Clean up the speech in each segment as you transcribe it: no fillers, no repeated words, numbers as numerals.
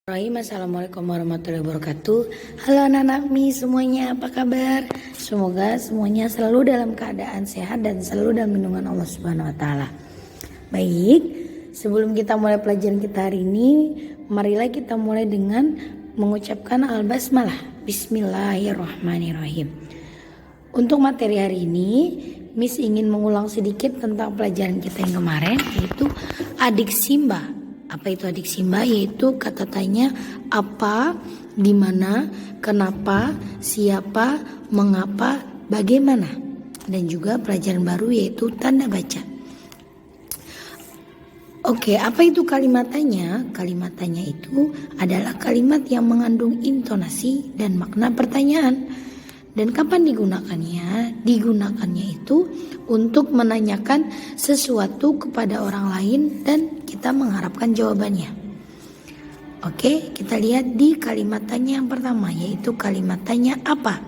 Assalamualaikum warahmatullahi wabarakatuh. Halo anak-anak Mi semuanya, apa kabar? Semoga semuanya selalu dalam keadaan sehat dan selalu dalam lindungan Allah Subhanahu wa taala. Baik, sebelum kita mulai pelajaran kita hari ini, marilah kita mulai dengan mengucapkan al-basmalah. Bismillahirrahmanirrahim. Untuk materi hari ini, Miss ingin mengulang sedikit tentang pelajaran kita yang kemarin, yaitu adik Simba. Apa itu adik Simba? Yaitu kata tanya apa, di mana, kenapa, siapa, mengapa, bagaimana. Dan juga pelajaran baru yaitu tanda baca. Oke, apa itu kalimat tanya? Kalimat tanya itu adalah kalimat yang mengandung intonasi dan makna pertanyaan. Dan kapan digunakannya? Digunakannya itu untuk menanyakan sesuatu kepada orang lain dan kita mengharapkan jawabannya. Oke, kita lihat di kalimat tanya yang pertama, yaitu kalimat tanya apa.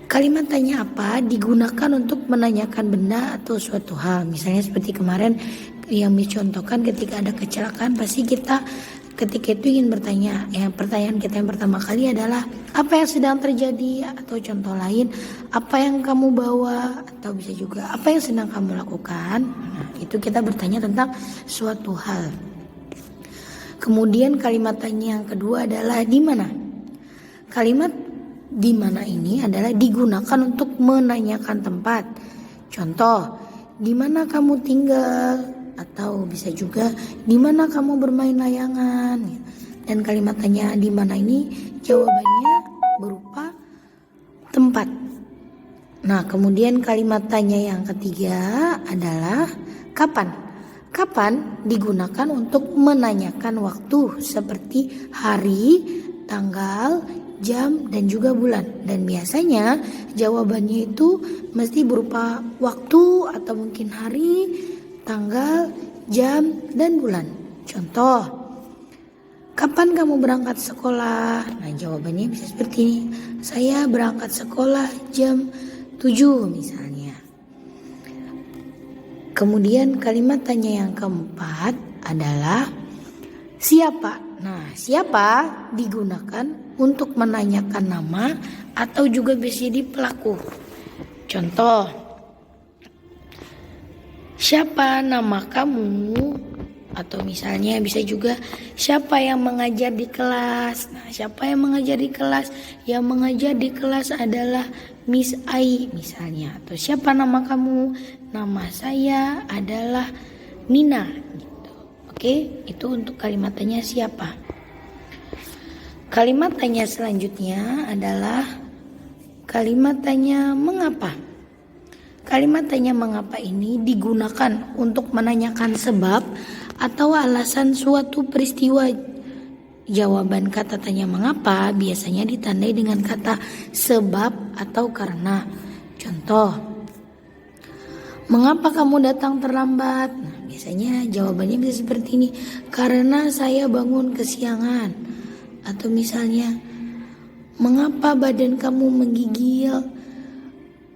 Kalimat tanya apa digunakan untuk menanyakan benda atau suatu hal. Misalnya seperti kemarin yang dicontohkan ketika ada kecelakaan, pasti kita ketika itu ingin bertanya. Pertanyaan kita yang pertama kali adalah apa yang sedang terjadi, atau contoh lain apa yang kamu bawa, atau bisa juga apa yang sedang kamu lakukan. Nah, itu kita bertanya tentang suatu hal. Kemudian kalimat tanya yang kedua adalah di mana. Kalimat di mana ini adalah digunakan untuk menanyakan tempat. Contoh, di mana kamu tinggal, atau bisa juga di mana kamu bermain layangan. Dan kalimat tanya di mana ini jawabannya berupa tempat. Nah, kemudian kalimat tanya yang ketiga adalah kapan. Kapan digunakan untuk menanyakan waktu seperti hari, tanggal, jam, dan juga bulan. Dan biasanya jawabannya itu mesti berupa waktu atau mungkin hari, tanggal, jam, dan bulan. Contoh, kapan kamu berangkat sekolah? Nah, jawabannya bisa seperti ini. Saya berangkat sekolah jam 7 misalnya. Kemudian kalimat tanya yang keempat adalah siapa. Nah, siapa digunakan untuk menanyakan nama atau juga bisa jadi pelaku. Contoh, siapa nama kamu? Atau misalnya bisa juga siapa yang mengajar di kelas. Nah, siapa yang mengajar di kelas? Yang mengajar di kelas adalah Miss Ai misalnya. Atau siapa nama kamu? Nama saya adalah Nina gitu. Oke, itu untuk kalimat tanya siapa. Kalimat tanya selanjutnya adalah kalimat tanya mengapa. Kalimat tanya mengapa ini digunakan untuk menanyakan sebab atau alasan suatu peristiwa. Jawaban kata tanya mengapa biasanya ditandai dengan kata sebab atau karena. Contoh, mengapa kamu datang terlambat? Nah, biasanya jawabannya bisa seperti ini. Karena saya bangun kesiangan. Atau misalnya, mengapa badan kamu menggigil?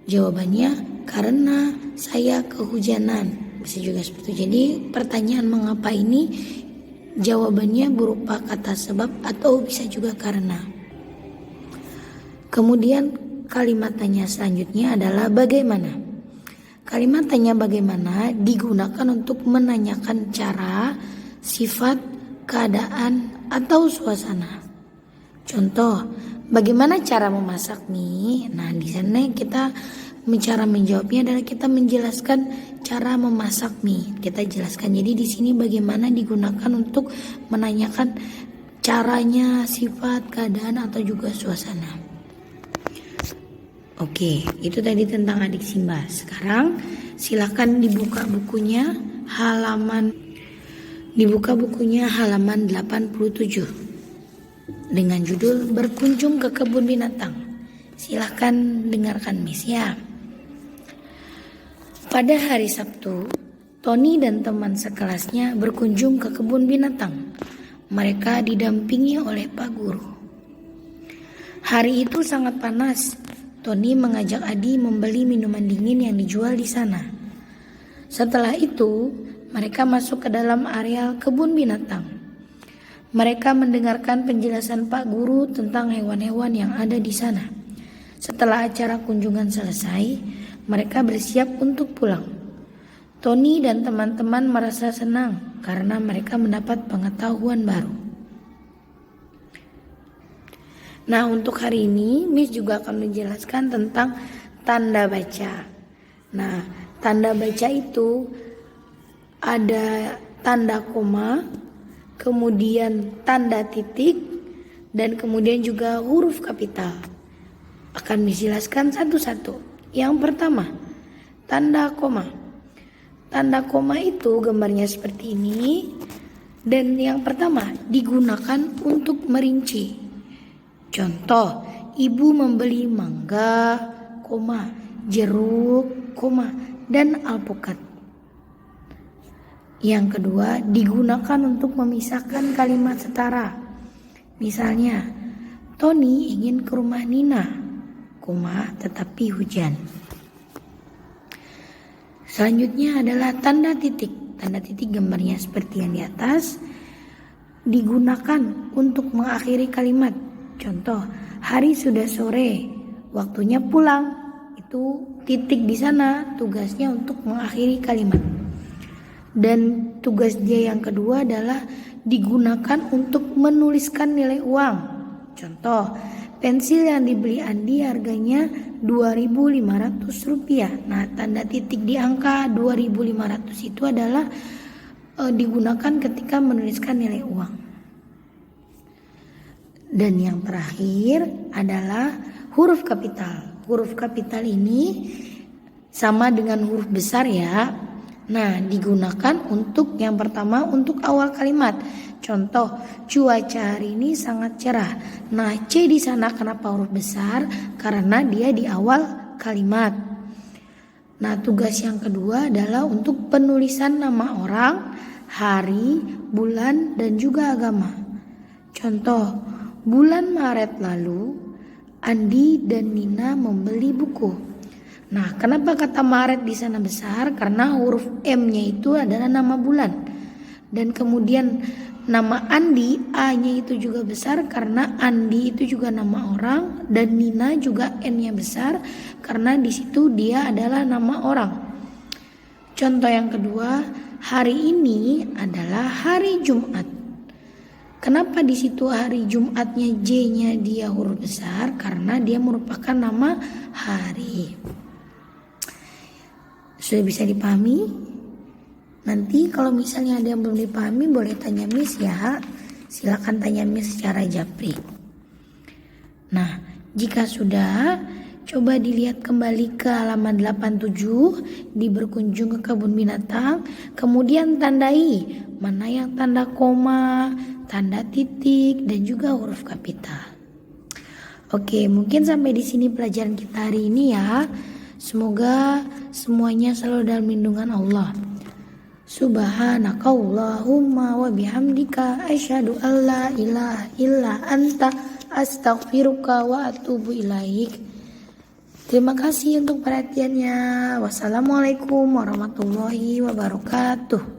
Jawabannya karena saya kehujanan. Bisa juga seperti itu. Jadi pertanyaan mengapa ini jawabannya berupa kata sebab atau bisa juga karena. Kemudian kalimat tanya selanjutnya adalah bagaimana. Kalimat tanya bagaimana digunakan untuk menanyakan cara, sifat, keadaan, atau suasana. Contoh, bagaimana cara memasak mie? Nah, di sana kita cara menjawabnya adalah kita menjelaskan cara memasak mie. Kita jelaskan. Jadi di sini bagaimana digunakan untuk menanyakan caranya, sifat, keadaan, atau juga suasana. Oke, itu tadi tentang adik Simba. Sekarang silakan dibuka bukunya halaman 87 dengan judul Berkunjung ke Kebun Binatang. Silakan dengarkan Miss ya. Pada hari Sabtu, Tony dan teman sekelasnya berkunjung ke kebun binatang. Mereka didampingi oleh Pak Guru. Hari itu sangat panas. Tony mengajak Adi membeli minuman dingin yang dijual di sana. Setelah itu, mereka masuk ke dalam areal kebun binatang. Mereka mendengarkan penjelasan Pak Guru tentang hewan-hewan yang ada di sana. Setelah acara kunjungan selesai, mereka bersiap untuk pulang. Tony dan teman-teman merasa senang karena mereka mendapat pengetahuan baru. Nah, untuk hari ini Miss juga akan menjelaskan tentang tanda baca. Nah, tanda baca itu ada tanda koma, kemudian tanda titik, dan kemudian juga huruf kapital. Akan dijelaskan satu-satu. Yang pertama, tanda koma. Tanda koma itu gambarnya seperti ini. Dan yang pertama digunakan untuk merinci. Contoh, ibu membeli mangga, koma, jeruk, koma, dan alpukat. Yang kedua, digunakan untuk memisahkan kalimat setara. Misalnya, Tony ingin ke rumah Nina, koma, tetapi hujan. Selanjutnya adalah tanda titik. Tanda titik gambarnya seperti yang di atas. Digunakan untuk mengakhiri kalimat. Contoh, hari sudah sore, waktunya pulang. Itu titik di sana, tugasnya untuk mengakhiri kalimat. Dan tugas dia yang kedua adalah digunakan untuk menuliskan nilai uang. Contoh, pensil yang dibeli Andi harganya Rp2.500. Nah, tanda titik di angka 2.500 itu adalah digunakan ketika menuliskan nilai uang. Dan yang terakhir adalah huruf kapital. Huruf kapital ini sama dengan huruf besar ya. Nah, digunakan untuk yang pertama untuk awal kalimat. Contoh, cuaca hari ini sangat cerah. Nah, C di sana kenapa huruf besar? Karena dia di awal kalimat. Nah, tugas yang kedua adalah untuk penulisan nama orang, hari, bulan, dan juga agama. Contoh, bulan Maret lalu, Andi dan Nina membeli buku. Nah, kenapa kata Maret di sana besar? Karena huruf M-nya itu adalah nama bulan. Dan kemudian nama Andi, A-nya itu juga besar karena Andi itu juga nama orang. Dan Nina juga N-nya besar karena di situ dia adalah nama orang. Contoh yang kedua, hari ini adalah hari Jumat. Kenapa di situ hari Jumatnya J-nya dia huruf besar? Karena dia merupakan nama hari. Sudah bisa dipahami? Nanti kalau misalnya ada yang belum dipahami boleh tanya Miss ya. Silakan tanya Miss secara japri. Nah, jika sudah, coba dilihat kembali ke halaman 87 di berkunjung ke kebun binatang. Kemudian tandai mana yang tanda koma, tanda titik, dan juga huruf kapital. Oke, mungkin sampai di sini pelajaran kita hari ini ya. Semoga semuanya selalu dalam lindungan Allah. Subhanakallahumma wa bihamdika asyhadu an la ilaha illa anta astaghfiruka wa atubu ilaik. Terima kasih untuk perhatiannya. Wassalamualaikum warahmatullahi wabarakatuh.